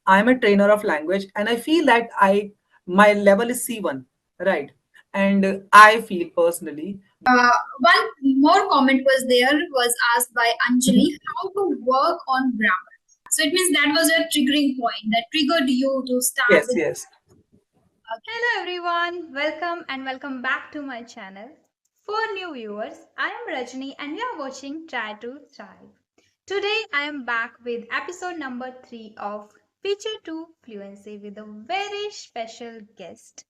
I'm a trainer of language, and I feel that I my level is C1, right? And I feel personally. One more comment was there was asked by Anjali Mhm. how to work on grammar. So it means that was a triggering point that triggered you to start Yes, with. yes. Hello everyone, welcome and welcome back to my channel. For new viewers, I am Rajni and you are watching Try to Thrive. Today I am back with episode number 3 of Feature 2 Fluency with a very special guest,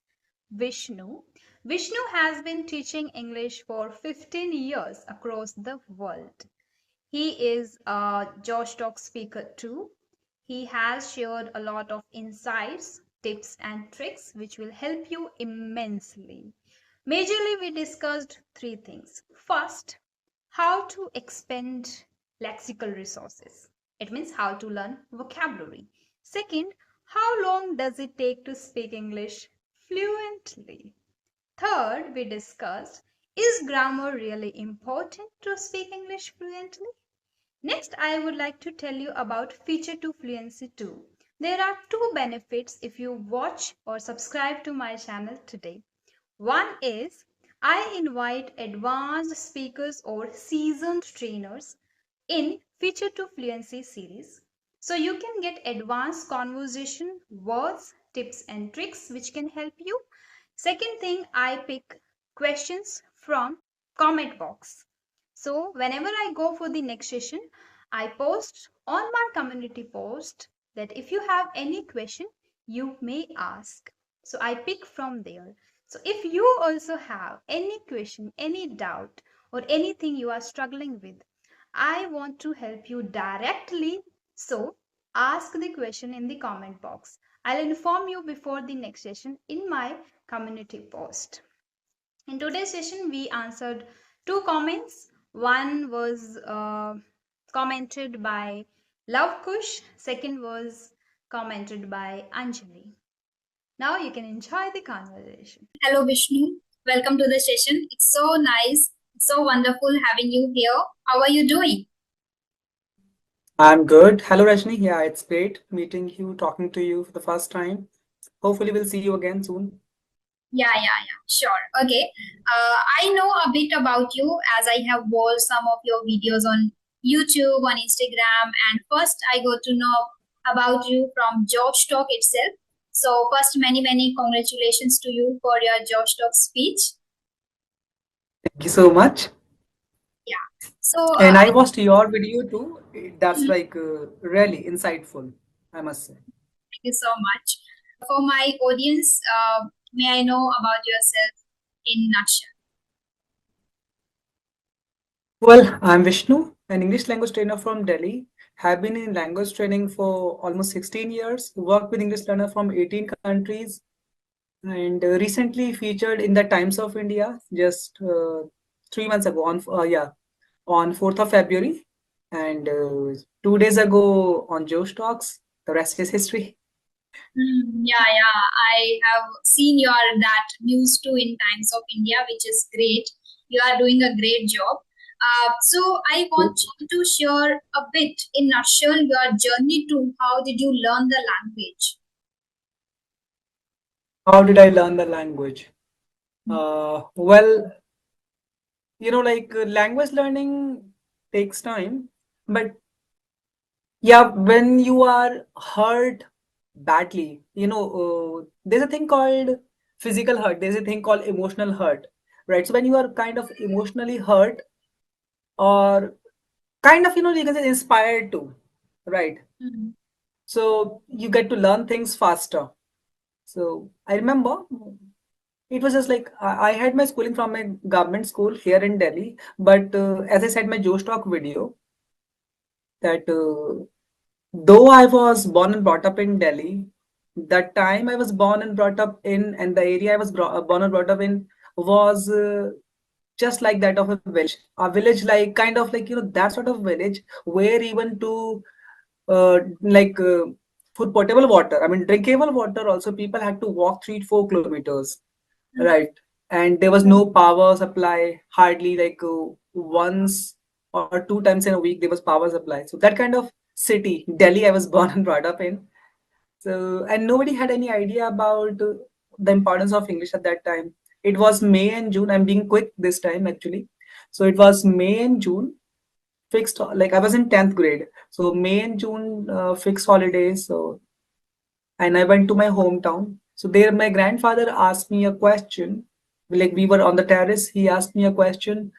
Vishnu. Vishnu has been teaching English for 15 years across the world. He is a Josh Talk speaker too. He has shared a lot of insights, tips, and tricks which will help you immensely. Majorly, we discussed three things. First, how to expend lexical resources. It means how to learn vocabulary. Second, how long does it take to speak English fluently? Third, we discussed, is grammar really important to speak English fluently? Next, I would like to tell you about Feature to Fluency 2. There are two benefits if you watch or subscribe to my channel today. One is I invite advanced speakers or seasoned trainers in Feature to Fluency series. So you can get advanced conversation, words, tips and tricks which can help you. Second thing, I pick questions from comment box. So whenever I go for the next session, I post on my community post that if you have any question, you may ask. So I pick from there. So if you also have any question, any doubt, or anything you are struggling with, I want to help you directly. So ask the question in the comment box. I'll inform you before the next session in my community post. In today's session, we answered two comments. One was commented by Love Kush, second was commented by Anjali. Now you can enjoy the conversation. Hello Vishnu, welcome to the session. It's so nice, so wonderful having you here. How are you doing? I'm good. Hello, Rajni. Yeah, it's great meeting you, talking to you for the first time. Hopefully, we'll see you again soon. Yeah, sure. Okay. I know a bit about you as I have watched some of your videos on YouTube, on Instagram, and first I got to know about you from Josh Talk itself. So first, many congratulations to you for your Josh Talk speech. Thank you so much. Yeah. So And I watched your video too. That's thank like really insightful, I must say. you so much. For my audience, may I know about yourself in nutshell? Well, I'm Vishnu, an English language trainer from Delhi. Have been in language training for almost 16 years. Worked with English learners from 18 countries, and recently featured in the Times of India just 3 months ago on 4th of February, and 2 days ago on Josh Talks. The rest is history. Yeah. I have seen your that news too in Times of India, which is great. You are doing a great job. So I want you to share a bit in nutshell your journey to how did you learn the language? How did I learn the language? Well, like language learning takes time, but yeah, when you are hurt badly, there's a thing called physical hurt, there's a thing called emotional hurt, right? So when you are kind of emotionally hurt, or kind of, you can say inspired to, right? Mhm. So you get to learn things faster. So I remember it was just like I had my schooling from a government school here in Delhi, but as I said, my Josh Talk video that though I was born and brought up in Delhi, the time I was born and brought up in, and the area I was born and brought up in was just like that of a village like kind of like that sort of village where even to like for potable water, I mean drinkable water, also people had to walk 3 to 4 kilometers, right? And there was no power supply hardly, like once or 2 times in a week there was power supply. So that kind of city, Delhi, I was born and brought up in. So, and nobody had any idea about the importance of English at that time. It was May and June. I'm being quick this time actually. So it was May and June fixed, like I was in 10th grade. So May and June fixed holidays. So, and I went to my hometown. So there, my grandfather asked me a question. Like we were on the terrace, he asked me a question.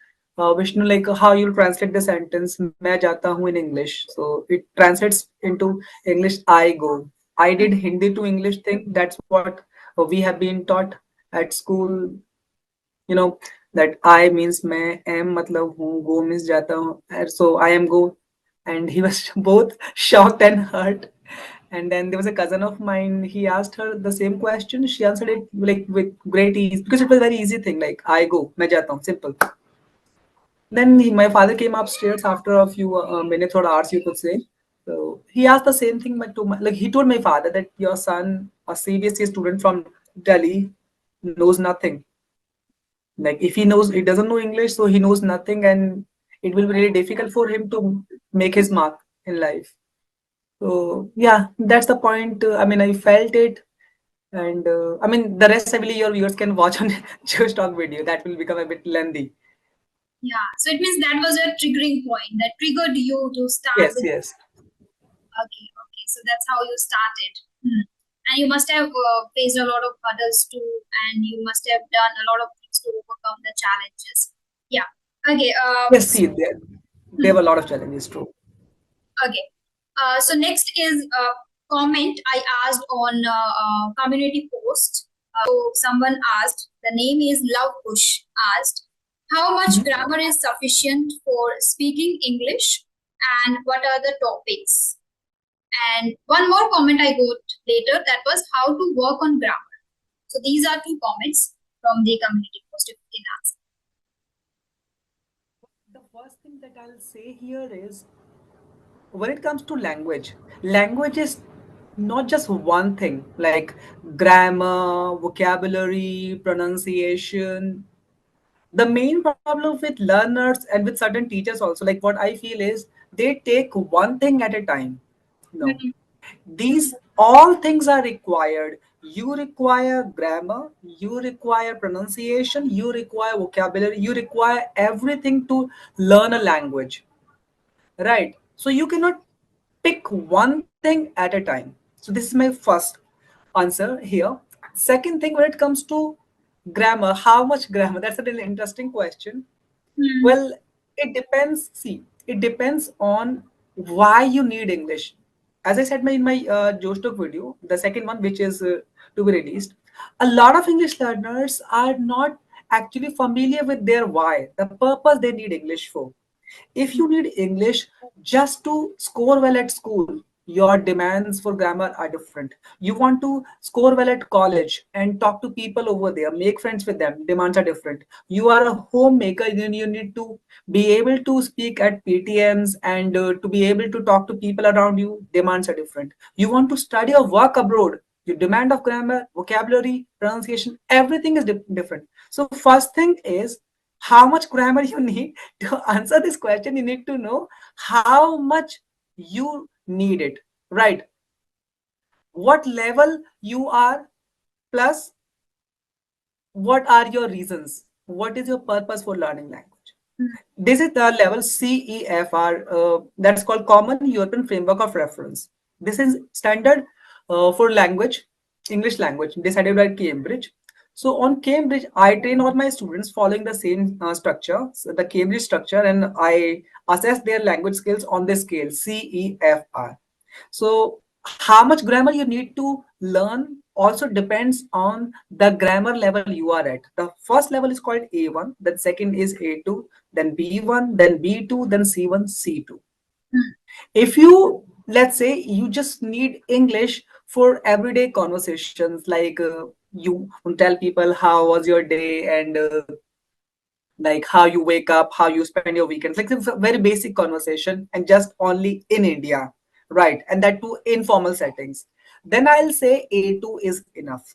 Vishnu, like how you'll translate the sentence "मैं जाता हूँ" in English. So it translates into English "I go." I did Hindi to English thing. That's what we have been taught at school. You know that I means मैं am मतलब हूँ, go means जाता हूँ. And so I am go, and he was both shocked and hurt. And then there was a cousin of mine. He asked her the same question. She answered it like with great ease because it was a very easy thing. Like I go, मैं जाता हूँ, simple. Then my father came upstairs after a few minutes or hours, you could say. So he asked the same thing to my, like he told my father that your son, a CBSE student from Delhi, knows nothing. Like if he knows, he doesn't know English, so he knows nothing, and it will be really difficult for him to make his mark in life. So yeah, that's the point. I mean, I felt it, and I mean, the rest I believe your viewers can watch on Josh Talk video. That will become a bit lengthy. Yeah, so it means that was a triggering point that triggered you to start Yes, with. yes, Okay, okay. So that's how you started. And you must have faced a lot of hurdles too, and you must have done a lot of things to overcome the challenges. Yeah. Okay. yes. See, there were a lot of challenges. True. Okay. So next is a comment I asked on community post. So someone asked, the name is Love Push, asked, how much grammar is sufficient for speaking English and what are the topics? And one more comment I got later, that was how to work on grammar. So these are two comments from the community post, if you can answer. The first thing that I'll say here is when it comes to language, language is not just one thing like grammar, vocabulary, pronunciation. The main problem with learners and with certain teachers also, like what I feel is they take one thing at a time. No, these all things are required. You require grammar, you require pronunciation, you require vocabulary, you require everything to learn a language, right? So you cannot pick one thing at a time. So this is my first answer here. Second thing, when it comes to grammar, how much grammar? That's a really interesting question. Hmm. Well, it depends. See, it depends on why you need English. As I said in my Josh Talk video, the second one, which is to be released, a lot of English learners are not actually familiar with their why, the purpose they need English for. If you need English just to score well at school, your demands for grammar are different. You want to score well at college and talk to people over there, make friends with them, demands are different. You are a homemaker, then you need to be able to speak at PTMs and to be able to talk to people around you, demands are different. You want to study or work abroad, your demand of grammar, vocabulary, pronunciation, everything is different. So first thing is how much grammar you need. To answer this question, you need to know how much you need it, right? What level you are, plus what are your reasons? What is your purpose for learning language? This is the level CEFR. That's called Common European Framework of Reference. This is standard for language, English language, decided by Cambridge. So on Cambridge, I train all my students following the same structure, so the Cambridge structure, and I assess their language skills on this scale, CEFR. So how much grammar you need to learn also depends on the grammar level you are at. The first level is called A1, then second is A2, then B1, then B2, then C1, C2. If you, let's say, you just need English for everyday conversations, like you tell people how was your day and like how you wake up, how you spend your weekends, like it's a very basic conversation and just only in India, right? And that too informal settings. Then I'll say A2 is enough,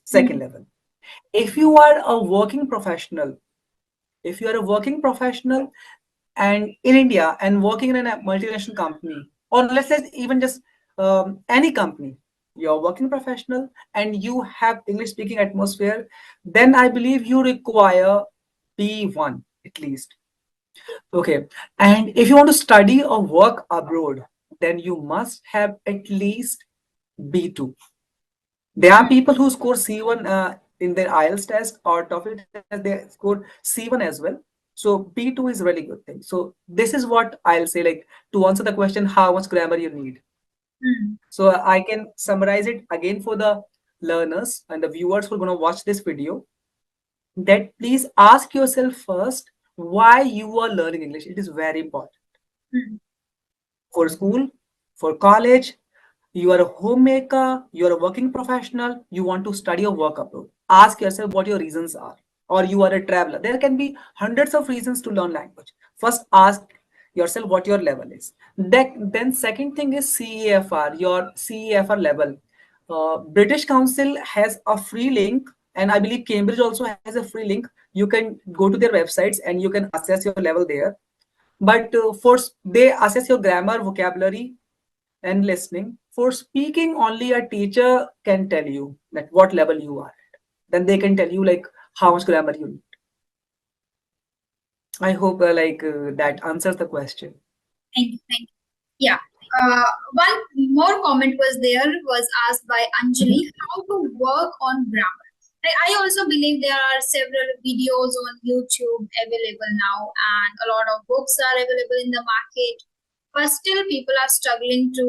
second level. If you are a working professional, if you are a working professional and in India and working in a multinational company, or let's say even just any company, you're working professional, and you have English speaking atmosphere, then I believe you require B1 at least. Okay. And if you want to study or work abroad, then you must have at least B2. There are people who score C1 in their IELTS test or TOEFL test, they score C1 as well. So B2 is a really good thing. So this is what I'll say, like, to answer the question, how much grammar you need. Mm. So I can summarize it again for the learners and the viewers who are going to watch this video, that please ask yourself first why you are learning English. It is very important Mm. for school, for college. You are a homemaker, you are a working professional, you want to study or work abroad. Ask yourself what your reasons are. Or you are a traveler. There can be hundreds of reasons to learn language. First, ask yourself what your level is. Then second thing is CEFR, your CEFR level. British Council has a free link, and I believe Cambridge also has a free link. You can go to their websites and you can assess your level there. But they assess your grammar, vocabulary, and listening. For speaking, only a teacher can tell you that what level you are at. Then they can tell you like how much grammar you need. I hope that answers the question. Thank you. Thank you. Yeah. One more comment was asked by Anjali, Mhm. how to work on grammar. I also believe there are several videos on YouTube available now, and a lot of books are available in the market. But still, people are struggling to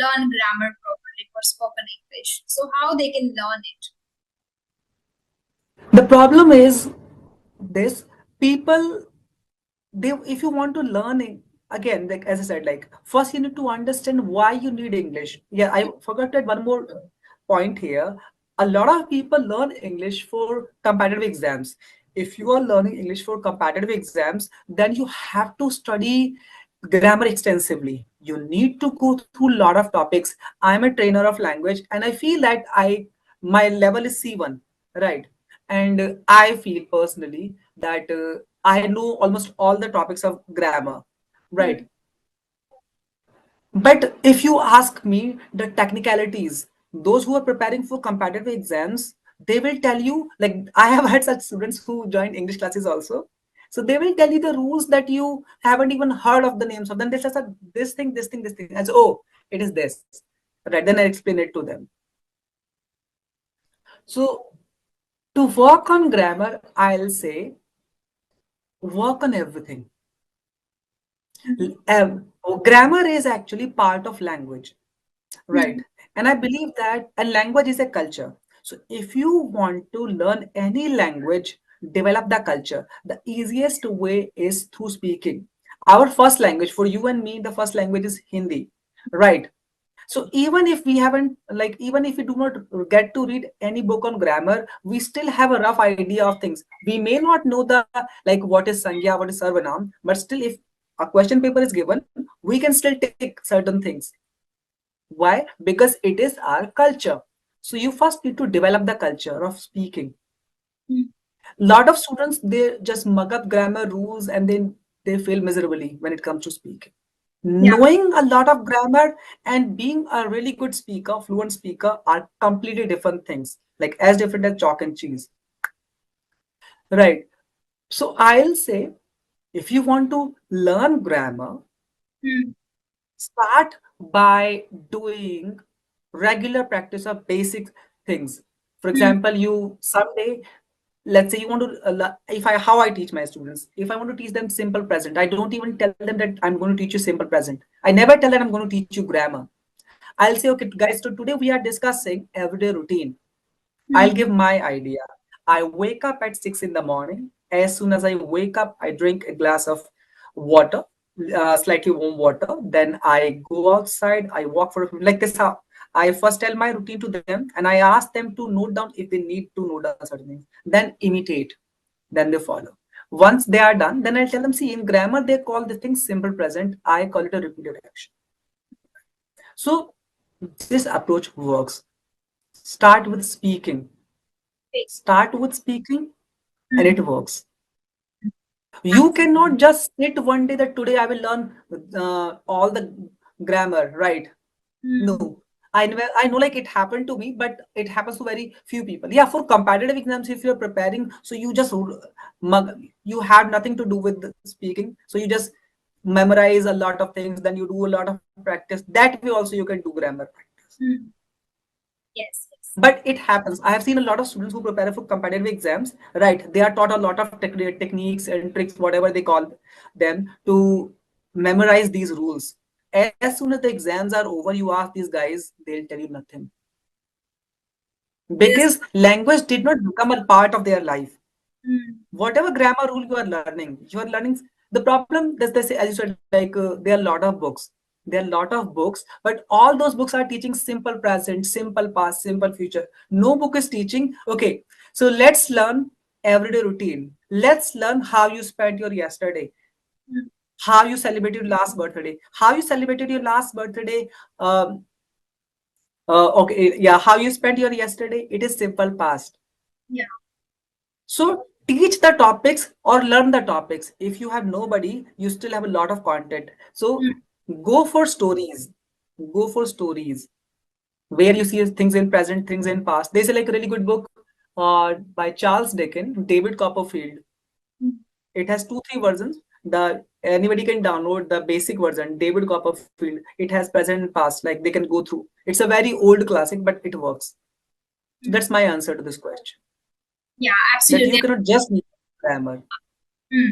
learn grammar properly for spoken English. So, how they can learn it? The problem is this: people, they, if you want to learn it, again, like as I said, like first you need to understand why you need English. Yeah, I forgot that one more point here. A lot of people learn English for competitive exams. If you are learning English for competitive exams, then you have to study grammar extensively. You need to go through a lot of topics. I'm a trainer of language, and I feel that my level is C1, right? And I feel personally that I know almost all the topics of grammar, right? Hmm. But if you ask me the technicalities, those who are preparing for competitive exams, they will tell you, like I have had such students who joined English classes also. So they will tell you the rules that you haven't even heard of the names of. Then they say, "Sir, this thing, this thing, this thing." And so, oh, it is this. Right. Then I explain it to them. So to work on grammar, I'll say work on everything. Hmm. Grammar is actually part of language, right? Hmm. And I believe that a language is a culture. So if you want to learn any language, develop the culture, the easiest way is through speaking. Our first language, for you and me, the first language is Hindi, right? So even if we haven't, like, even if we do not get to read any book on grammar, we still have a rough idea of things. We may not know the, like, what is Sangya, what is Sarvanam, but still, if a question paper is given, we can still take certain things. Why? Because it is our culture. So you first need to develop the culture of speaking. Hmm. Lot of students, they just mug up grammar rules and then they fail miserably when it comes to speaking. Yeah. Knowing a lot of grammar and being a really good speaker, fluent speaker, are completely different things, like as different as chalk and cheese, right? So I'll say, if you want to learn grammar, Hmm. start by doing regular practice of basic things. For Hmm. example, you someday, let's say you want to, if I, how I teach my students, if I want to teach them simple present, I don't even tell them that I'm going to teach you simple present. I never tell them I'm going to teach you grammar. I'll say, okay, guys, so today we are discussing everyday routine. I'll Hmm. give my idea. I wake up at 6 in the morning. As soon as I wake up, I drink a glass of water, slightly warm water. Then I go outside. I walk for like this. How I first tell my routine to them, and I ask them to note down if they need to note down certain things. Then imitate. Then they follow. Once they are done, then I'll tell them. See, in grammar they call this thing simple present. I call it a repeated action. So this approach works. Start with speaking. Okay. Start with speaking and Hmm. it works. You Absolutely. cannot just sit one day that today I will learn all the grammar, right? Hmm. No. I know like it happened to me, but it happens to very few people. Yeah, for competitive exams, if you're preparing, so you just you have nothing to do with the speaking, so you just memorize a lot of things, then you do a lot of practice. That way also you can do grammar practice. Hmm. Yes, yes. But it happens. I have seen a lot of students who prepare for competitive exams, right? They are taught a lot of techniques and tricks, whatever they call them, to memorize these rules. As soon as the exams are over, you ask these guys, they'll tell you nothing. Yes. Because language did not become a part of their life. Hmm. Whatever grammar rule you are learning. The problem, they say, as you said, like there are a lot of books. There are a lot of books, but all those books are teaching simple present, simple past, simple future. No book is teaching, okay, so let's learn everyday routine. Let's learn how you spent your yesterday, Hmm. how you celebrated your last birthday, how you celebrated your last birthday. Um, okay, yeah, how you spent your yesterday. It is simple past. Yeah. So teach the topics or learn the topics. If you have nobody, you still have a lot of content. So Hmm. go for stories. Go for stories where you see things in present, things in past. There's like a really good book by Charles Dickens, David Copperfield. Hmm. It has two, three versions. The anybody can download the basic version, David Copperfield. It has present and past, like they can go through. It's a very old classic, but it works. So Hmm. that's my answer to this question. Yeah, That you absolutely. cannot just need grammar. Hmm.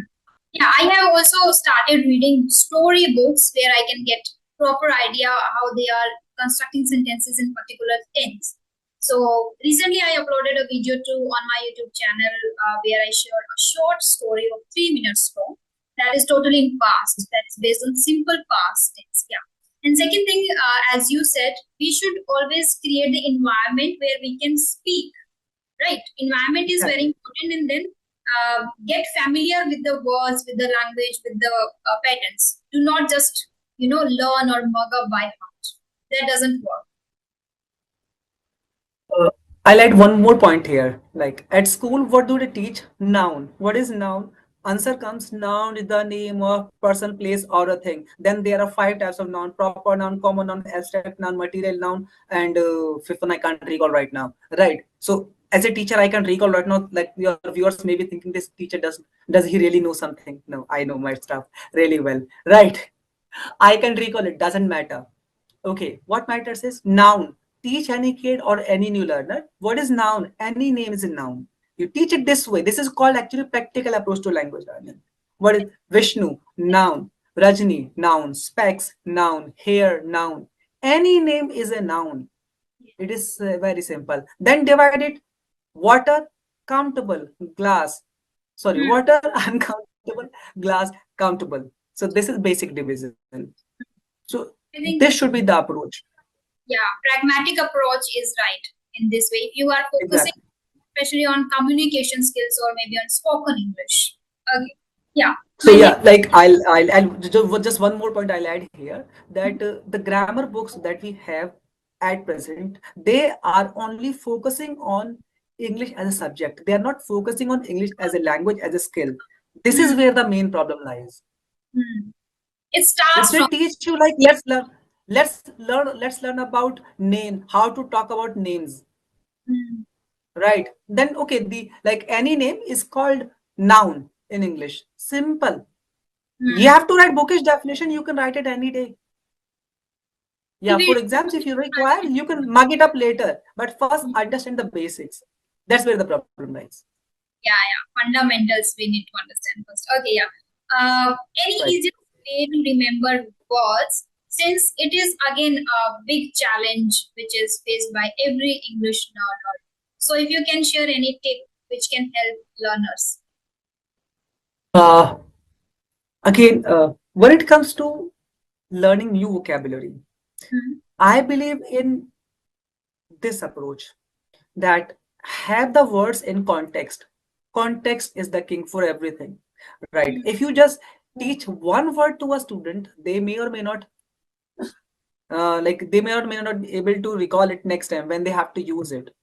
Yeah, I have also started reading story books where I can get proper idea how they are constructing sentences in particular tense. So recently I uploaded a video too on my YouTube channel where I shared a short story of 3 minutes long that is totally in past, that is based on simple past tense. Yeah. And second thing, as you said, we should always create the environment where we can speak, right? Environment is very Exactly. important, and then get familiar with the words, with the language, with the patterns. Do not just learn or mug up by heart. That doesn't work. Uh, I'll add one more point here. Like at school, what do they teach? Noun. What is noun? Answer comes noun is the name of person, place, or a thing. Then there are five types of noun: proper noun, common noun, abstract noun, material noun, and fifth one I can't recall right now. Right. So as a teacher, I can recall right now. Like your viewers may be thinking, this teacher does he really know something? No, I know my stuff really well. Right. I can recall it. Doesn't matter. Okay, what matters is noun. Teach any kid or any new learner. What is noun? Any name is a noun. You teach it this way. This is called actually practical approach to language learning. What is Vishnu? Noun. Rajni? Noun. Specs? Noun. Hair? Noun. Any name is a noun. It is very simple. Then divide it. Water, countable. Glass. Sorry, Hmm. water, uncountable. Glass, countable. So this is basic division. So I this think, should be the approach. yeah, pragmatic approach is right in this way. If you are focusing Exactly. especially on communication skills or maybe on spoken English. Okay. Yeah. So My yeah, next. like I'll just one more point I'll add here that the grammar books that we have at present, they are only focusing on English as a subject. They are not focusing on English as a language, as a skill. This is Hmm. where the main problem lies. Hmm. It If starts they from. teach you like let's learn about name, how to talk about names, Hmm. right? Then okay, the like any name is called noun in English. Simple. You Hmm. have to write bookish definition, you can write it any day. If Yeah, we. for exams, if you require, you can mug it up later. But first, understand the basics. That's where the problem lies. Yeah, yeah. Fundamentals we need to understand first. Okay, yeah. Any Right. easiest way to remember words, since it is again a big challenge which is faced by every English learner. So if you can share any tip which can help learners. Uh, Again, when it comes to learning new vocabulary, Hmm. I believe in this approach that have the words in context. Context is the king for everything, right? Hmm. If you just teach one word to a student, they may or may not like they may or may not be able to recall it next time when they have to use it.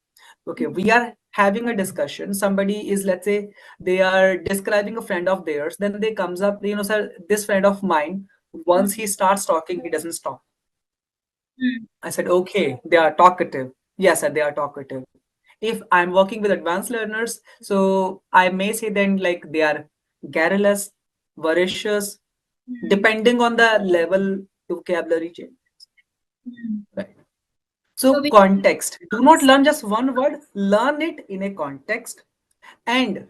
Okay, we are having a discussion. Somebody is, let's say, they are describing a friend of theirs. Then they comes up, sir, this friend of mine, once he starts talking, he doesn't stop. Hmm. I said, okay, they are talkative. Yes, sir, they are talkative. If I'm working with advanced learners, so I may say then like they are garrulous, voracious, Hmm. depending on the level vocabulary change. Hmm. Right. So So we context. Do not learn just one word, learn it in a context. And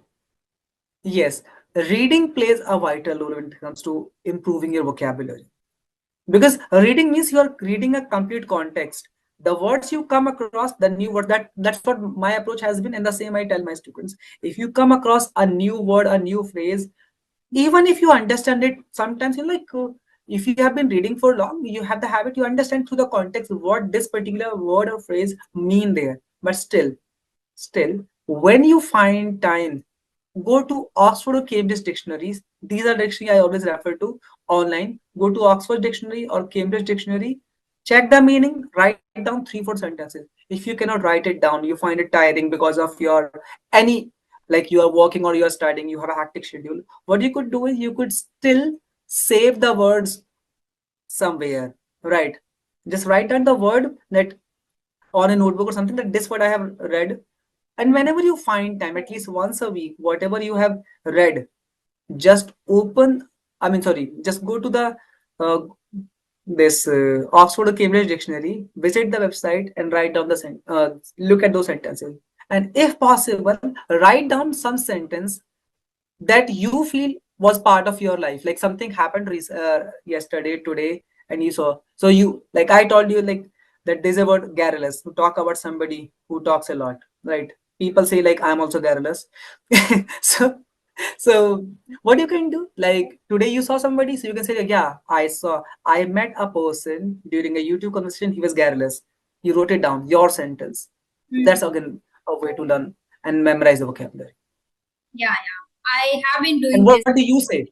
yes, reading plays a vital role when it comes to improving your vocabulary. Because reading means you are reading a complete context. The words you come across, the new word, that's what my approach has been, and the same I tell my students. If you come across a new word, a new phrase, even if you understand it, sometimes you're like, if you have been reading for long, you have the habit, you understand through the context what this particular word or phrase mean there. But still, when you find time, go to Oxford or Cambridge dictionaries. These are dictionary I always refer to online. Go to Oxford dictionary or Cambridge dictionary, check the meaning, write down 3 4 sentences. If you cannot write it down, you find it tiring because of your any, like you are working or you are studying, you have a hectic schedule. What you could do is you could still save the words somewhere, right? Just write down the word that on a notebook or something, that this word I have read. And whenever you find time, at least once a week, whatever you have read, just open, I mean, sorry, just go to the uh, this Oxford or Cambridge dictionary, visit the website and write down look at those sentences. And if possible, write down some sentence that you feel was part of your life, like something happened yesterday, today, and you saw. So you, like I told you, like that there's a word garrulous to talk about somebody who talks a lot, right? People say like I'm also garrulous. so so what you can do, like today you saw somebody, so you can say like, yeah, I met a person during a YouTube conversation, he was garrulous. You wrote it down, your sentence. So Hmm. that's again a way to learn and memorize the vocabulary. Yeah, yeah. I have been And doing what this. do you say?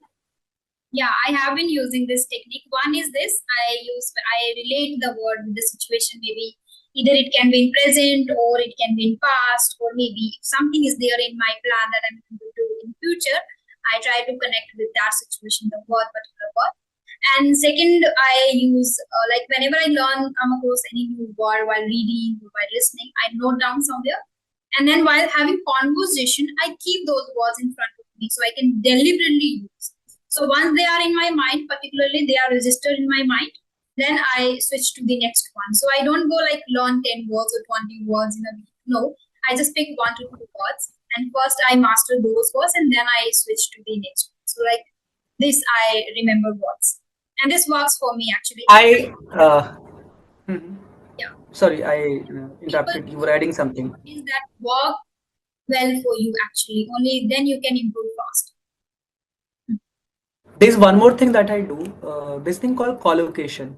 Yeah, I have been using this technique. One is this: I relate the word with the situation. Maybe either it can be in present or it can be in past, or maybe if something is there in my plan that I'm going to do in future, I try to connect with that situation, the word, particular word. And second, I use like whenever I come across any new word while reading or while listening, I note down somewhere, and then while having conversation, I keep those words in front of me so I can deliberately use. So once they are in my mind, particularly they are registered in my mind, then I switch to the next one. So I don't go like learn 10 words or 20 words in a week. No, I just pick 1 to 2 words, and first I master those words and then I switch to the next one. So like this I remember words. And this works for me actually. I mhm. Yeah. Sorry, I People interrupted. You were adding something. things that work well for you actually. Only then you can improve fast. There's one more thing that I do. This thing called collocation.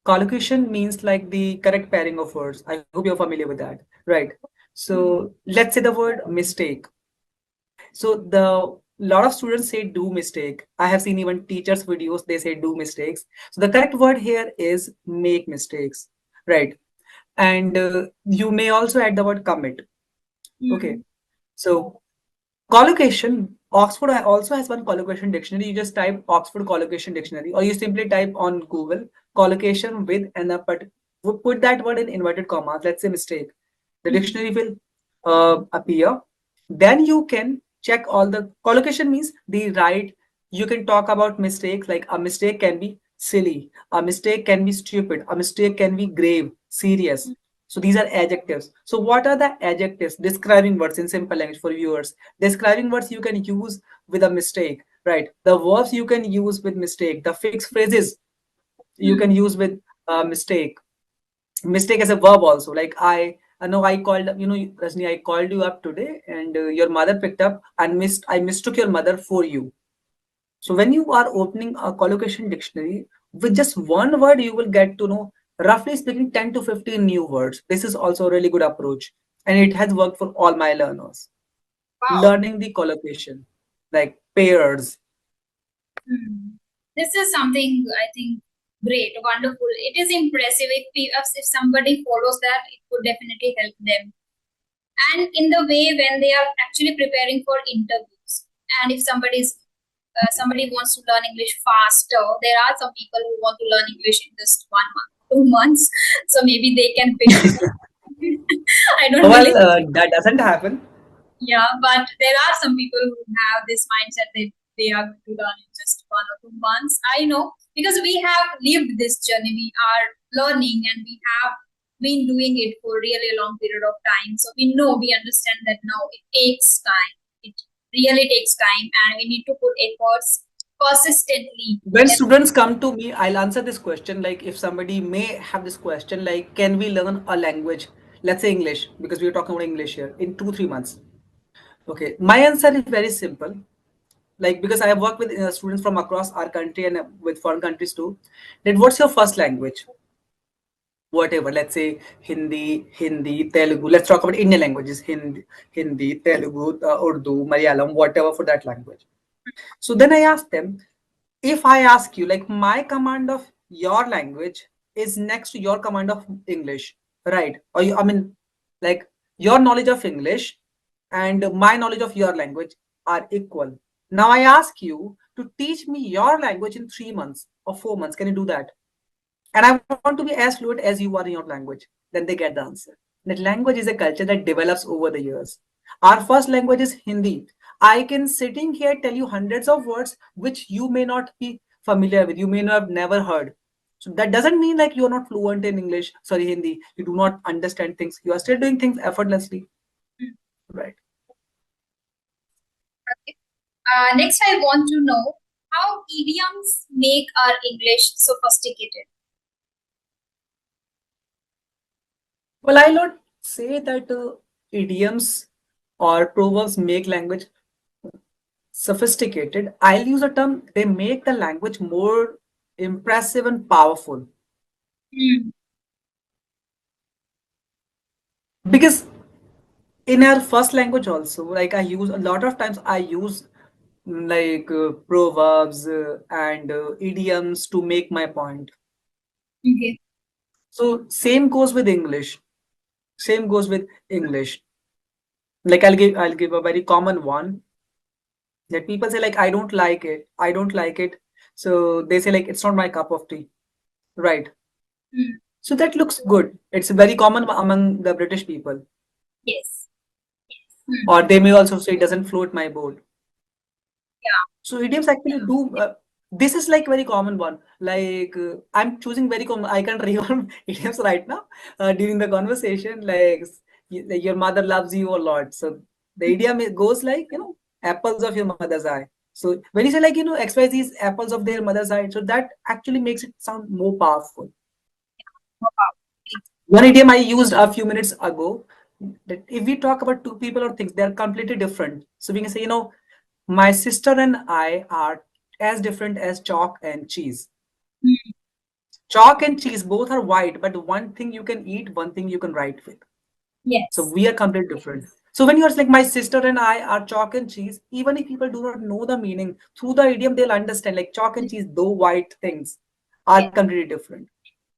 Collocation means like the correct pairing of words. I hope you're familiar with that, right? So let's say the word mistake. So the lot of students say do mistake. I have seen even teachers' videos, they say do mistakes. So the correct word here is make mistakes, right? And you may also add the word commit. Okay. Hmm. So collocation, Oxford also has one collocation dictionary. You just type Oxford collocation dictionary, or you simply type on Google collocation with and put that word in inverted commas. Let's say mistake. The Hmm. dictionary will appear. Then you can check all the collocation means the right. You can talk about mistakes, like a mistake can be silly, a mistake can be stupid, a mistake can be grave, serious. So these are adjectives. So what are the adjectives? Describing words in simple language for viewers. Describing words you can use with a mistake, right? The verbs you can use with mistake. The fixed phrases you can Hmm. use with mistake. Mistake as a verb also. Like I know I called, Rajni, I called you up today and your mother picked up and I mistook your mother for you. So when you are opening a collocation dictionary, with just one word, you will get to know, roughly speaking, 10 to 15 new words. This is also a really good approach. And it has worked for all my learners. Wow. Learning the collocation, like pairs. Hmm. This is something I think great, wonderful. It is impressive if somebody follows that, it would definitely help them. And in the way when they are actually preparing for interviews, and if somebody wants to learn English faster, there are some people who want to learn English in just 1 month. 2 months, so maybe they can finish. I don't Well, believe. that doesn't happen. Yeah, but there are some people who have this mindset that they are going to learn in just 1 or 2 months. I know because we have lived this journey. We are learning and we have been doing it for really a long period of time. So we know, we understand that now it takes time. It really takes time and we need to put efforts persistently. When students come to me, I'll answer this question. Like, if somebody may have this question, like, can we learn a language, let's say English, because we're talking about English here, in 2, 3 months? Okay, my answer is very simple. Like, because I have worked with students from across our country and with foreign countries too. That what's your first language? Whatever, let's say Hindi, Telugu. Let's talk about Indian languages: Hindi, Telugu, Urdu, Malayalam, whatever for that language. So then I ask them, if I ask you, like, my command of your language is next to your command of English, right? Or you, I mean, like, your knowledge of English and my knowledge of your language are equal. Now I ask you to teach me your language in 3 months or 4 months. Can you do that? And I want to be as fluent as you are in your language. Then they get the answer. That language is a culture that develops over the years. Our first language is Hindi. I can sitting here tell you hundreds of words which you may not be familiar with, you may not have never heard. So that doesn't mean like you're not fluent in English, sorry, Hindi. You do not understand things. You are still doing things effortlessly, right? Okay. Next, I want to know how idioms make our English sophisticated. Well, I would say that idioms or proverbs make language sophisticated. I'll use a term, they make the language more impressive and powerful. Hmm. Because in our first language also, like, I use a lot of times, I use like proverbs and idioms to make my point. Okay. So same goes with English. Same goes with English. Like, I'll give a very common one that people say, like, I don't like it. I don't like it. So they say, like, it's not my cup of tea. Right. Hmm. So that looks good. It's very common among the British people. Yes. Hmm. Or they may also say it doesn't float my boat. Yeah. So idioms actually do. This is like very common one. Like, I'm choosing very common. I can't remember idioms right now during the conversation. Like your mother loves you a lot. So the idiom goes like, apples of your mother's eye. So when you say, like, XYZ is apples of their mother's eye, so that actually makes it sound more powerful. Wow. One idiom I used a few minutes ago, that if we talk about two people or things, they are completely different. So we can say, my sister and I are as different as chalk and cheese. Hmm. Chalk and cheese both are white, but one thing you can eat, one thing you can write with. So Yes. we are completely different. So when you're like, my sister and I are chalk and cheese, even if people do not know the meaning, through the idiom they'll understand, like, chalk and cheese, though white things, are Yes. completely different.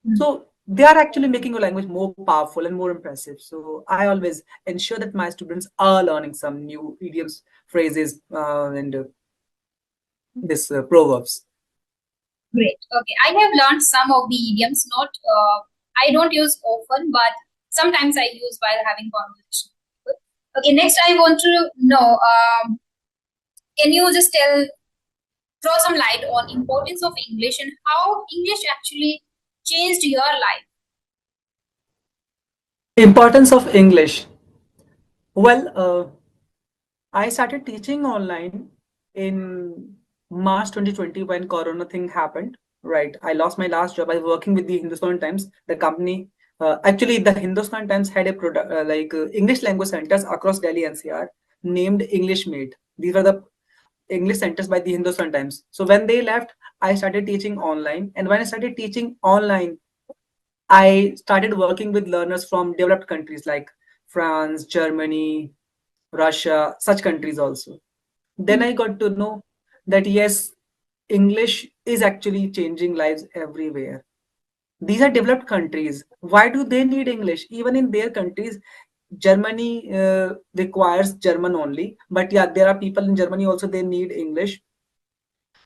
Hmm. So they are actually making your language more powerful and more impressive. So I always ensure that my students are learning some new idioms, phrases, and this proverbs. Great. Okay. I have learned some of the idioms. Not. I don't use often, but sometimes I use while having conversation with people. Okay. Next, I want to know. Can you just throw some light on importance of English and how English actually changed your life? Importance of English. Well, I started teaching online in March 2020 when Corona thing happened. Right, I lost my last job. I was working with the Hindustan Times, the company. Actually, the Hindustan Times had a product like English language centers across Delhi NCR named English Mate. These were the English centers by the Hindustan Times. So when they left, I started teaching online. And when I started teaching online, I started working with learners from developed countries like France, Germany, Russia, such countries also. Then Hmm. I got to know that yes, English is actually changing lives everywhere. These are developed countries. Why do they need English? Even in their countries, Germany requires German only. But yeah, there are people in Germany also, they need English.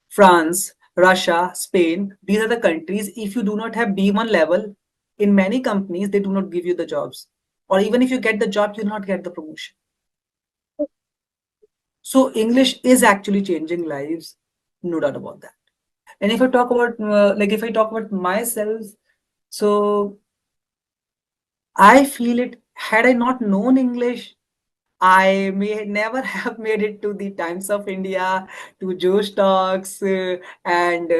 France, Russia, Spain, these are the countries. If you do not have B1 level, in many companies, they do not give you the jobs. Or even if you get the job, you'll not get the promotion. So English is actually changing lives, no doubt about that. And if I talk about if I talk about myself, so I feel it. Had I not known English, I may never have made it to the Times of India, to Josh Talks, and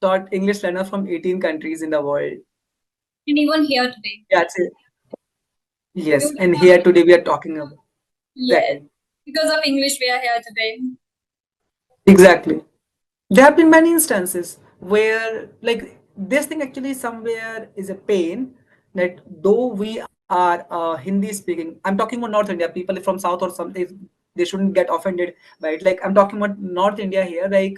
taught English learner from 18 countries in the world. And even here today. That's it. You Yes, and have, here today we are talking about yes, exactly, because of English we are here today. exactly. There have been many instances where, like, this thing actually somewhere is a pain that though we are Hindi speaking, I'm talking about North India, people from South or some, they shouldn't get offended by it. Like, I'm talking about North India here, like,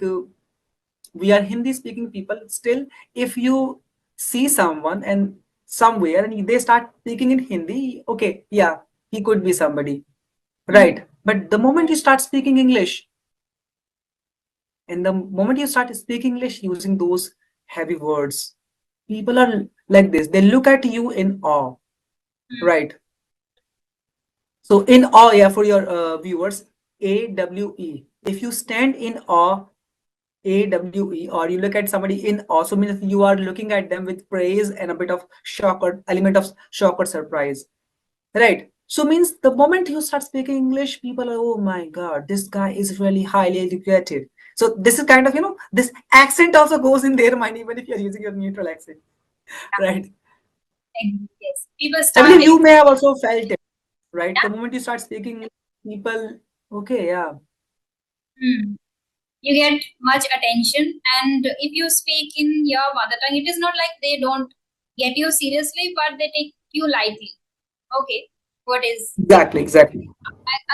we are Hindi speaking people. Still, if you see someone and somewhere and they start speaking in Hindi, okay, yeah, he could be somebody, Mm, right? But the moment you start speaking English, and the moment you start speaking English using those heavy words, people are like this. They look at you in awe, mm, right? So in awe, yeah, for your viewers, AWE. If you stand in awe, AWE, or you look at somebody in awe, so means you are looking at them with praise and a bit of shock or element of shock or surprise, right? So means the moment you start speaking English, people are, oh my God, this guy is really highly educated. So this is kind of, this accent also goes in their mind, even if you're using your neutral accent, right? yes. People I start believe you may have also felt it, right? The yeah. moment you start speaking, people, okay, yeah, Mm. You get much attention, and if you speak in your mother tongue, it is not like they don't get you seriously, but they take you lightly. Okay, what is exactly, exactly.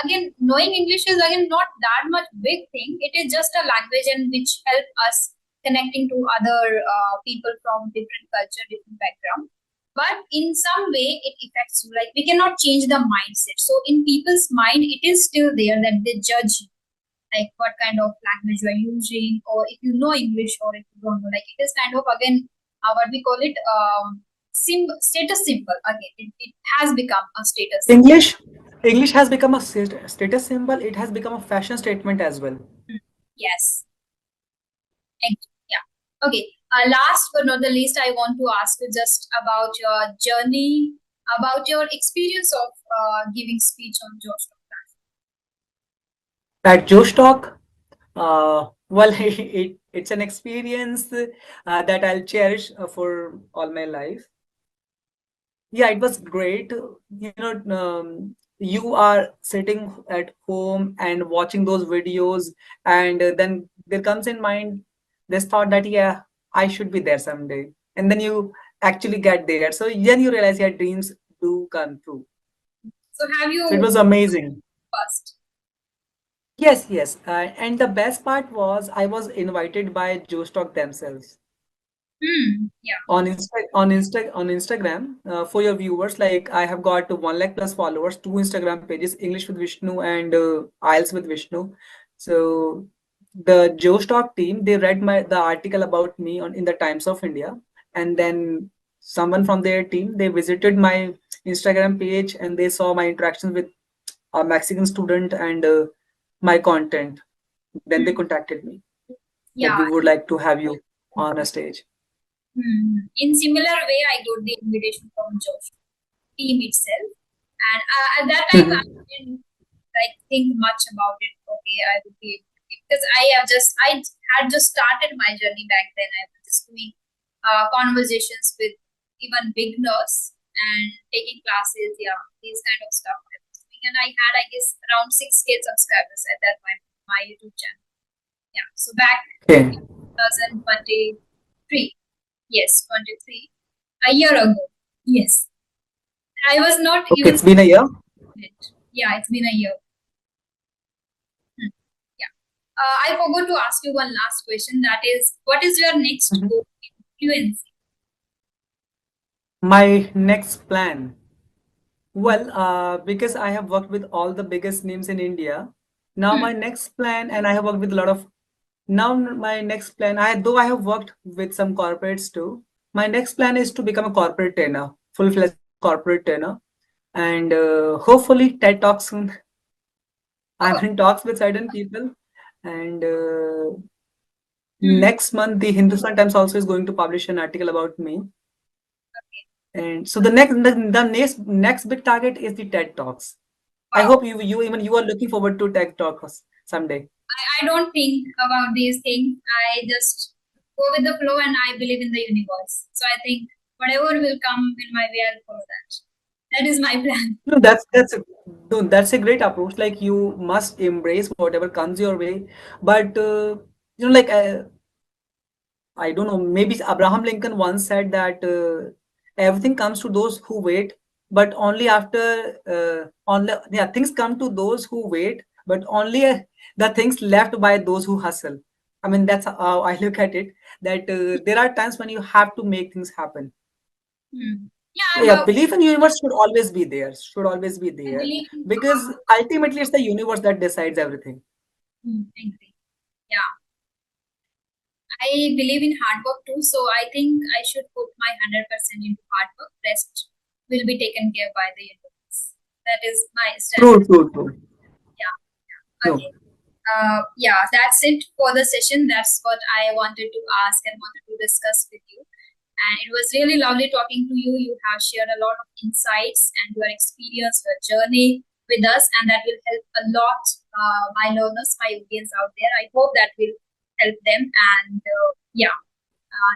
again, knowing English is again not that much big thing. It is just a language and which help us connecting to other people from different culture, different background. But in some way, it affects you. Like we cannot change the mindset. So in people's mind, it is still there that they judge you, like what kind of language you are using, or if you know English or if you don't know. Like it is kind of again what we call it status symbol. Again, it has become a status symbol. English, English has become a status symbol. It has become a fashion statement as well. Hmm. Yes. Yeah. Okay. Last but not the least, I want to ask you just about your journey, about your experience of giving speech on Josh Talk At Josh Talk, well, it's an experience that I'll cherish for all my life. Yeah, it was great. You are sitting at home and watching those videos, and then there comes in mind this thought that, yeah, I should be there someday. And then you actually get there. So then you realize your dreams do come true. So have So it you was amazing. first? Yes, yes. And the best part was I was invited by Joe Stock themselves Hmm. Yeah. on Instagram. For your viewers, like, I have got 1 lakh plus followers, two Instagram pages, English with Vishnu and IELTS with Vishnu. So the Joe Stock team, they read the article about me on in the Times of India, and then someone from their team, they visited my Instagram page and they saw my interactions with a Mexican student and my content. Then they Hmm. contacted me that Yeah. we would like to have you on a stage. Hmm. In similar way, I got the invitation from Josh team itself, and at that time I Mhm. didn't like think much about it. Okay, I would be able to give, because I had just started my journey back then. I was just doing conversations with even beginners and taking classes. Yeah, these kind of stuff I was doing, and I had, I guess, around 6K subscribers at that time on my YouTube channel. Yeah, so back Okay. 2023. Yes, 23. A year ago. Yes. I was not Okay, even it's been a year. it. Yeah, it's been a year. Hmm. Yeah. I forgot to ask you one last question. That is, what is your next Mhm. goal in fluency? My next plan. Well, because I have worked with all the biggest names in India, now Hmm. my next plan, and I have worked with a lot of Now my next plan, though I have worked with some corporates too, my next plan is to become a corporate trainer, full-fledged corporate trainer, and hopefully TED Talk soon. I'm Oh, in talks with certain people, and hmm, next month the Hindustan Times also is going to publish an article about me. okay. And so the next big target is the TED Talks. I Wow. hope you are looking forward to TED Talks someday. I don't think about these things. I just go with the flow and I believe in the universe. So I think whatever will come in my way, I'll follow that. That is my plan. No, that's a great approach. Like you must embrace whatever comes your way, but like I don't know. Maybe Abraham Lincoln once said that everything comes to those who wait, but only after only yeah things come to those who wait, but only the things left by those who hustle. I mean that's how I look at it. That there are times when you have to make things happen. Hmm. Yeah, So yeah, belief in universe should always be there. Should always be I there believe in because ultimately it's the universe that decides everything. agree. Yeah, I believe in hard work too. So I think I should put my 100% into hard work. Rest will be taken care by the universe. That is my stand. True, true, true. Yeah. True. Okay. Yeah, that's it for the session. That's what I wanted to ask and wanted to discuss with you. And it was really lovely talking to you. You have shared a lot of insights and your experience, your journey with us, and that will help a lot my learners, my audience out there. I hope that will help them. And yeah,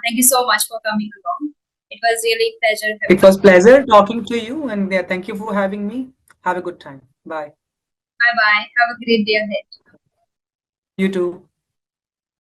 thank you so much for coming along. It was really a pleasure It having you. was pleasure talking to you, and yeah, thank you for having me. Have a good time. Bye. Bye bye. Have a great day ahead. You too.